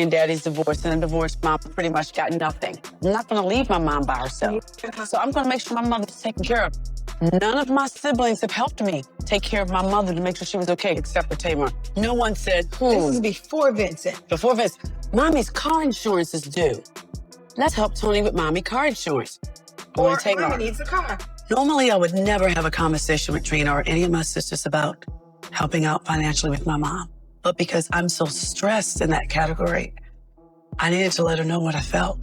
and daddy's divorce, and a divorced mom pretty much got nothing. I'm not going to leave my mom by herself. So I'm going to make sure my mother's taken care of. None of my siblings have helped me take care of my mother to make sure she was okay, except for Tamar. No one said, This is before Vincent. Before Vincent, Mommy's car insurance is due. Let's help Toni with Mommy car insurance. Or Mommy needs a car. Normally, I would never have a conversation with Trina or any of my sisters about helping out financially with my mom. But because I'm so stressed in that category, I needed to let her know what I felt.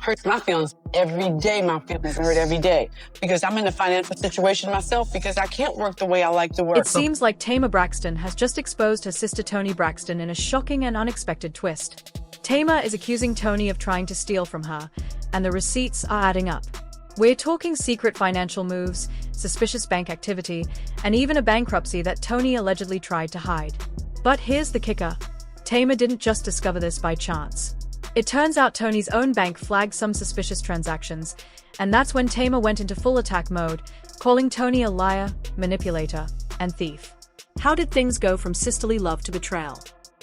Hurts my feelings every day. My feelings hurt every day because I'm in a financial situation myself because I can't work the way I like to work. It seems like Tamar Braxton has just exposed her sister Toni Braxton in a shocking and unexpected twist. Tamar is accusing Toni of trying to steal from her, and the receipts are adding up. We're talking secret financial moves, suspicious bank activity, and even a bankruptcy that Toni allegedly tried to hide. But here's the kicker. Tamar didn't just discover this by chance. It turns out Toni's own bank flagged some suspicious transactions, and that's when Tamar went into full attack mode, calling Toni a liar, manipulator, and thief. How did things go from sisterly love to betrayal?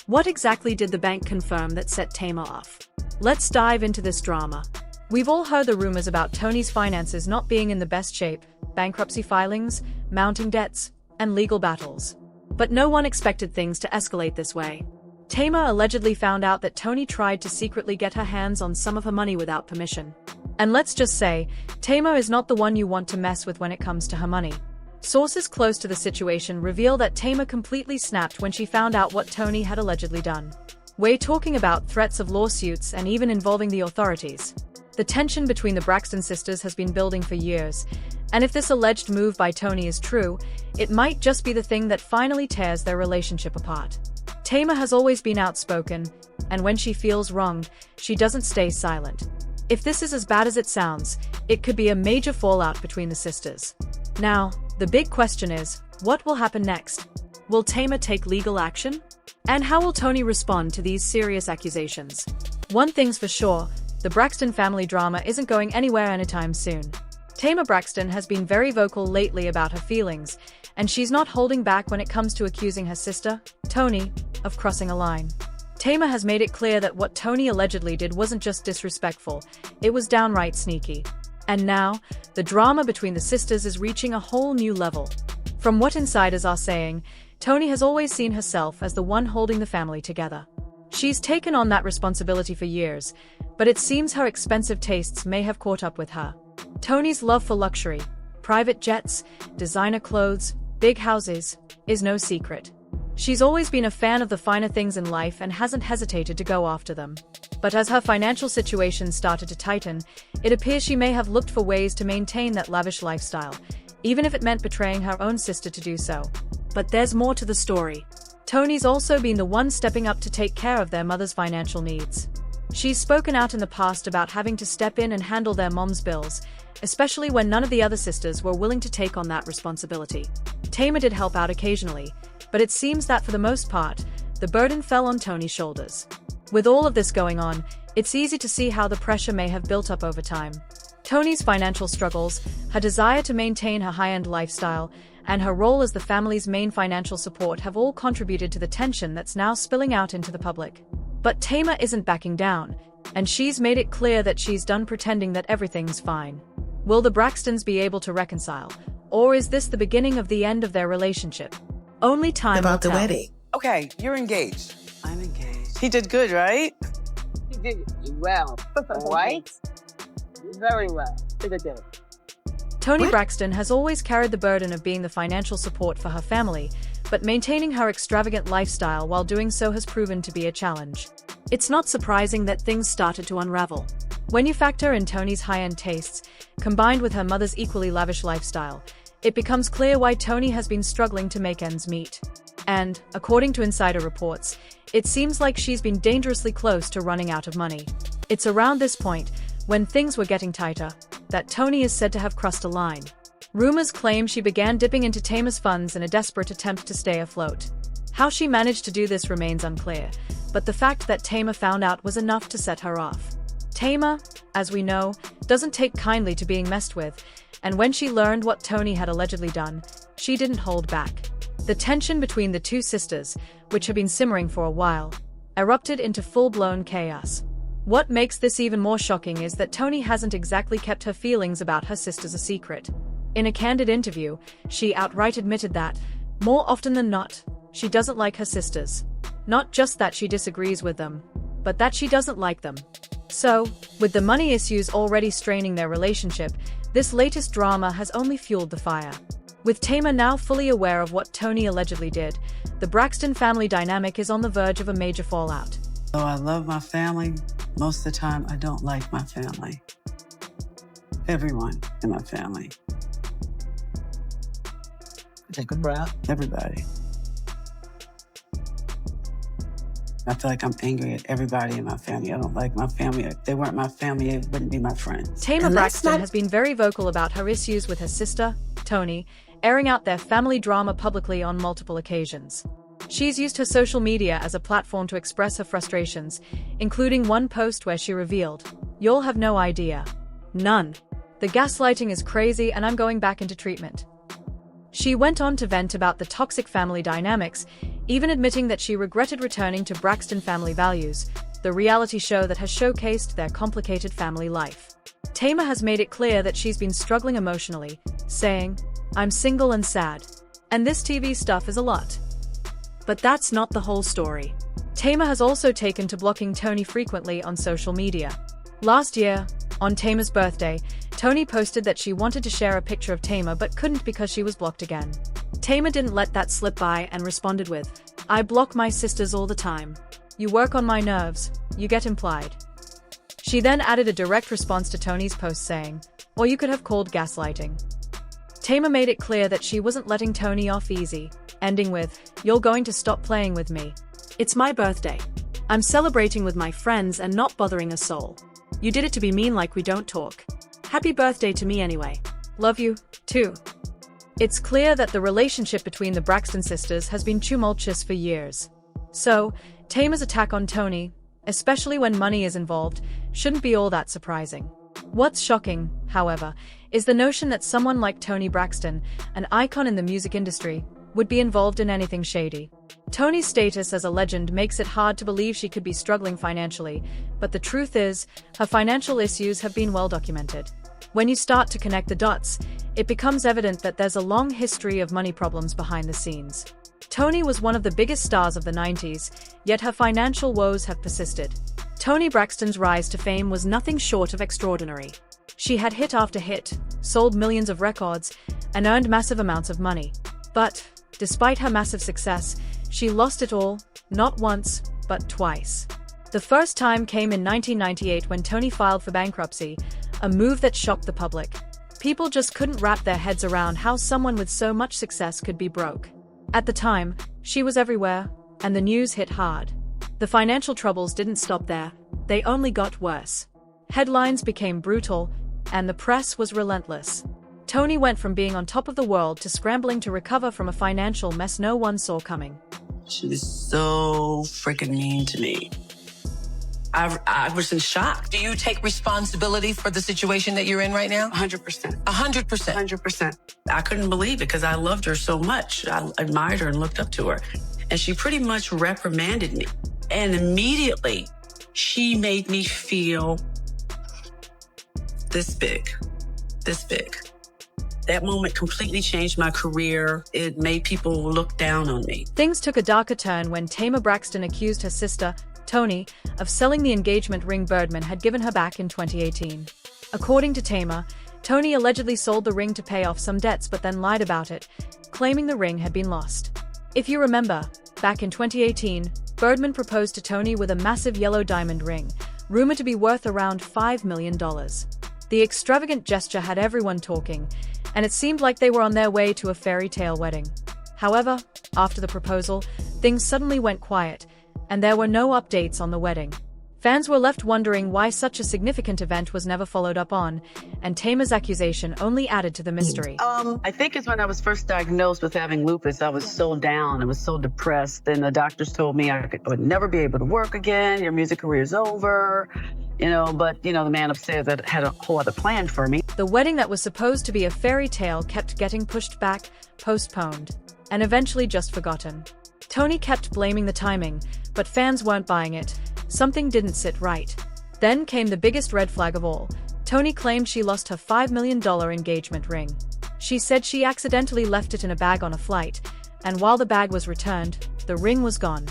What exactly did the bank confirm that set Tamar off? Let's dive into this drama. We've all heard the rumors about Toni's finances not being in the best shape, bankruptcy filings, mounting debts, and legal battles. But no one expected things to escalate this way. Tamar allegedly found out that Toni tried to secretly get her hands on some of her money without permission. And let's just say, Tamar is not the one you want to mess with when it comes to her money. Sources close to the situation reveal that Tamar completely snapped when she found out what Toni had allegedly done. We're talking about threats of lawsuits and even involving the authorities. The tension between the Braxton sisters has been building for years, and if this alleged move by Toni is true, it might just be the thing that finally tears their relationship apart. Tamar has always been outspoken, and when she feels wronged, she doesn't stay silent. If this is as bad as it sounds, it could be a major fallout between the sisters. Now, the big question is, what will happen next? Will Tamar take legal action? And how will Toni respond to these serious accusations? One thing's for sure, the Braxton family drama isn't going anywhere anytime soon. Tamar Braxton has been very vocal lately about her feelings, and she's not holding back when it comes to accusing her sister, Toni, of crossing a line. Tamar has made it clear that what Toni allegedly did wasn't just disrespectful, it was downright sneaky. And now, the drama between the sisters is reaching a whole new level. From what insiders are saying, Toni has always seen herself as the one holding the family together. She's taken on that responsibility for years, but it seems her expensive tastes may have caught up with her. Toni's love for luxury, private jets, designer clothes, big houses, is no secret. She's always been a fan of the finer things in life and hasn't hesitated to go after them. But as her financial situation started to tighten, it appears she may have looked for ways to maintain that lavish lifestyle, even if it meant betraying her own sister to do so. But there's more to the story. Toni's also been the one stepping up to take care of their mother's financial needs. She's spoken out in the past about having to step in and handle their mom's bills, especially when none of the other sisters were willing to take on that responsibility. Tamar did help out occasionally, but it seems that for the most part, the burden fell on Toni's shoulders. With all of this going on, it's easy to see how the pressure may have built up over time. Toni's financial struggles, her desire to maintain her high-end lifestyle, and her role as the family's main financial support have all contributed to the tension that's now spilling out into the public. But Tamar isn't backing down, and she's made it clear that she's done pretending that everything's fine. Will the Braxtons be able to reconcile, or is this the beginning of the end of their relationship? Only time will tell. About the wedding. Okay, you're engaged. I'm engaged. He did good, right? He did well, right? Very well. He did good. Toni Braxton has always carried the burden of being the financial support for her family, but maintaining her extravagant lifestyle while doing so has proven to be a challenge. It's not surprising that things started to unravel. When you factor in Toni's high-end tastes, combined with her mother's equally lavish lifestyle, it becomes clear why Toni has been struggling to make ends meet. And, according to insider reports, it seems like she's been dangerously close to running out of money. It's around this point, when things were getting tighter, that Toni is said to have crossed a line. Rumors claim she began dipping into Tamar's funds in a desperate attempt to stay afloat. How she managed to do this remains unclear, but the fact that Tamar found out was enough to set her off. Tamar, as we know, doesn't take kindly to being messed with, and when she learned what Toni had allegedly done, she didn't hold back. The tension between the two sisters, which had been simmering for a while, erupted into full-blown chaos. What makes this even more shocking is that Toni hasn't exactly kept her feelings about her sisters a secret. In a candid interview, she outright admitted that, more often than not, she doesn't like her sisters. Not just that she disagrees with them, but that she doesn't like them. So, with the money issues already straining their relationship, this latest drama has only fueled the fire. With Tamar now fully aware of what Toni allegedly did, the Braxton family dynamic is on the verge of a major fallout. Though I love my family, most of the time I don't like my family. Everyone in my family. Take a breath. Everybody. I feel like I'm angry at everybody in my family. I don't like my family. If they weren't my family, they wouldn't be my friends. Tamar Braxton has been very vocal about her issues with her sister, Toni, airing out their family drama publicly on multiple occasions. She's used her social media as a platform to express her frustrations, including one post where she revealed, "You'll have no idea. None. The gaslighting is crazy and I'm going back into treatment." She went on to vent about the toxic family dynamics, even admitting that she regretted returning to Braxton Family Values, the reality show that has showcased their complicated family life. Tamar has made it clear that she's been struggling emotionally, saying, "I'm single and sad. And this TV stuff is a lot." But that's not the whole story. Tamar has also taken to blocking Toni frequently on social media. Last year, on Tamar's birthday, Toni posted that she wanted to share a picture of Tamar but couldn't because she was blocked again. Tamar didn't let that slip by and responded with, "I block my sisters all the time. You work on my nerves, you get implied." She then added a direct response to Toni's post saying, "Or you could have called gaslighting." Tamar made it clear that she wasn't letting Toni off easy, ending with, "You're going to stop playing with me. It's my birthday. I'm celebrating with my friends and not bothering a soul. You did it to be mean like we don't talk. Happy birthday to me anyway. Love you, too." It's clear that the relationship between the Braxton sisters has been tumultuous for years. So, Tamar's attack on Toni, especially when money is involved, shouldn't be all that surprising. What's shocking, however, is the notion that someone like Toni Braxton, an icon in the music industry, would be involved in anything shady. Toni's status as a legend makes it hard to believe she could be struggling financially, but the truth is, her financial issues have been well documented. When you start to connect the dots, it becomes evident that there's a long history of money problems behind the scenes. Toni was one of the biggest stars of the 90s, yet her financial woes have persisted. Toni Braxton's rise to fame was nothing short of extraordinary. She had hit after hit, sold millions of records, and earned massive amounts of money. But, despite her massive success, she lost it all, not once, but twice. The first time came in 1998 when Toni filed for bankruptcy, a move that shocked the public. People just couldn't wrap their heads around how someone with so much success could be broke. At the time, she was everywhere, and the news hit hard. The financial troubles didn't stop there, they only got worse. Headlines became brutal, and the press was relentless. Toni went from being on top of the world to scrambling to recover from a financial mess no one saw coming. She was so freaking mean to me. I was in shock. Do you take responsibility for the situation that you're in right now? 100%. 100%. 100%. I couldn't believe it because I loved her so much. I admired her and looked up to her. And she pretty much reprimanded me. And immediately, she made me feel this big. That moment completely changed my career. It made people look down on me. Things took a darker turn when Tamar Braxton accused her sister, Toni, of selling the engagement ring Birdman had given her back in 2018. According to Tamar, Toni allegedly sold the ring to pay off some debts but then lied about it, claiming the ring had been lost. If you remember, back in 2018, Birdman proposed to Toni with a massive yellow diamond ring, rumored to be worth around $5 million. The extravagant gesture had everyone talking, and it seemed like they were on their way to a fairy tale wedding. However, after the proposal, things suddenly went quiet, and there were no updates on the wedding. Fans were left wondering why such a significant event was never followed up on, and Tamar's accusation only added to the mystery. I think it's when I was first diagnosed with having lupus, I was so down, I was so depressed, and the doctors told me I would never be able to work again, your music career is over, but the man upstairs that had a whole other plan for me. The wedding that was supposed to be a fairy tale kept getting pushed back, postponed, and eventually just forgotten. Toni kept blaming the timing, but fans weren't buying it. Something didn't sit right. Then came the biggest red flag of all. Toni claimed she lost her $5 million engagement ring. She said she accidentally left it in a bag on a flight, and while the bag was returned, the ring was gone.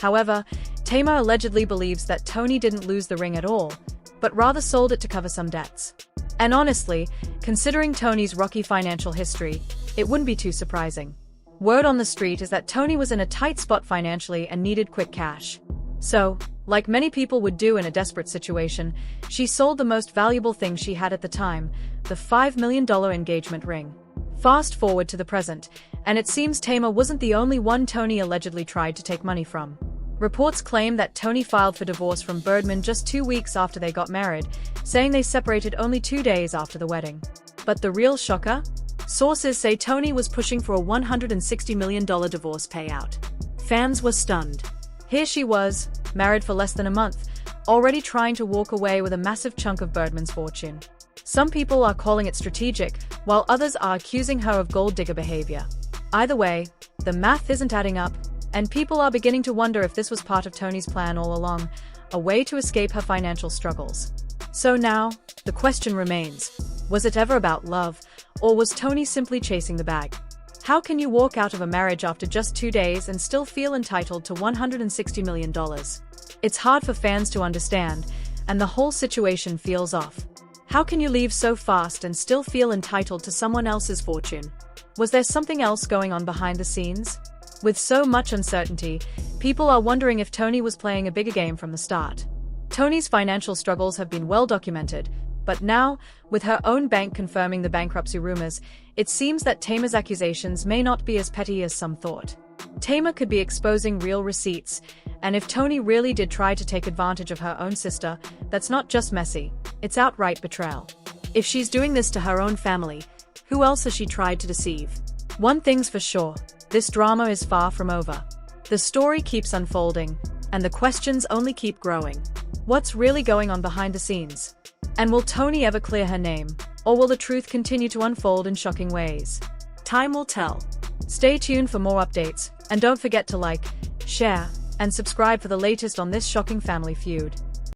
However, Tamar allegedly believes that Toni didn't lose the ring at all, but rather sold it to cover some debts. And honestly, considering Toni's rocky financial history, it wouldn't be too surprising. Word on the street is that Toni was in a tight spot financially and needed quick cash. So, like many people would do in a desperate situation, she sold the most valuable thing she had at the time, the $5 million engagement ring. Fast forward to the present, and it seems Tamar wasn't the only one Toni allegedly tried to take money from. Reports claim that Toni filed for divorce from Birdman just 2 weeks after they got married, saying they separated only 2 days after the wedding. But the real shocker? Sources say Toni was pushing for a $160 million divorce payout. Fans were stunned. Here she was, married for less than a month, already trying to walk away with a massive chunk of Birdman's fortune. Some people are calling it strategic, while others are accusing her of gold digger behavior. Either way, the math isn't adding up, and people are beginning to wonder if this was part of Toni's plan all along, a way to escape her financial struggles. So now, the question remains, was it ever about love, or was Toni simply chasing the bag? How can you walk out of a marriage after just 2 days and still feel entitled to $160 million? It's hard for fans to understand, and the whole situation feels off. How can you leave so fast and still feel entitled to someone else's fortune? Was there something else going on behind the scenes? With so much uncertainty, people are wondering if Toni was playing a bigger game from the start. Toni's financial struggles have been well documented, but now, with her own bank confirming the bankruptcy rumors, it seems that Tamar's accusations may not be as petty as some thought. Tamar could be exposing real receipts, and if Toni really did try to take advantage of her own sister, that's not just messy, it's outright betrayal. If she's doing this to her own family, who else has she tried to deceive? One thing's for sure, this drama is far from over. The story keeps unfolding, and the questions only keep growing. What's really going on behind the scenes? And will Toni ever clear her name, or will the truth continue to unfold in shocking ways? Time will tell. Stay tuned for more updates, and don't forget to like, share, and subscribe for the latest on this shocking family feud.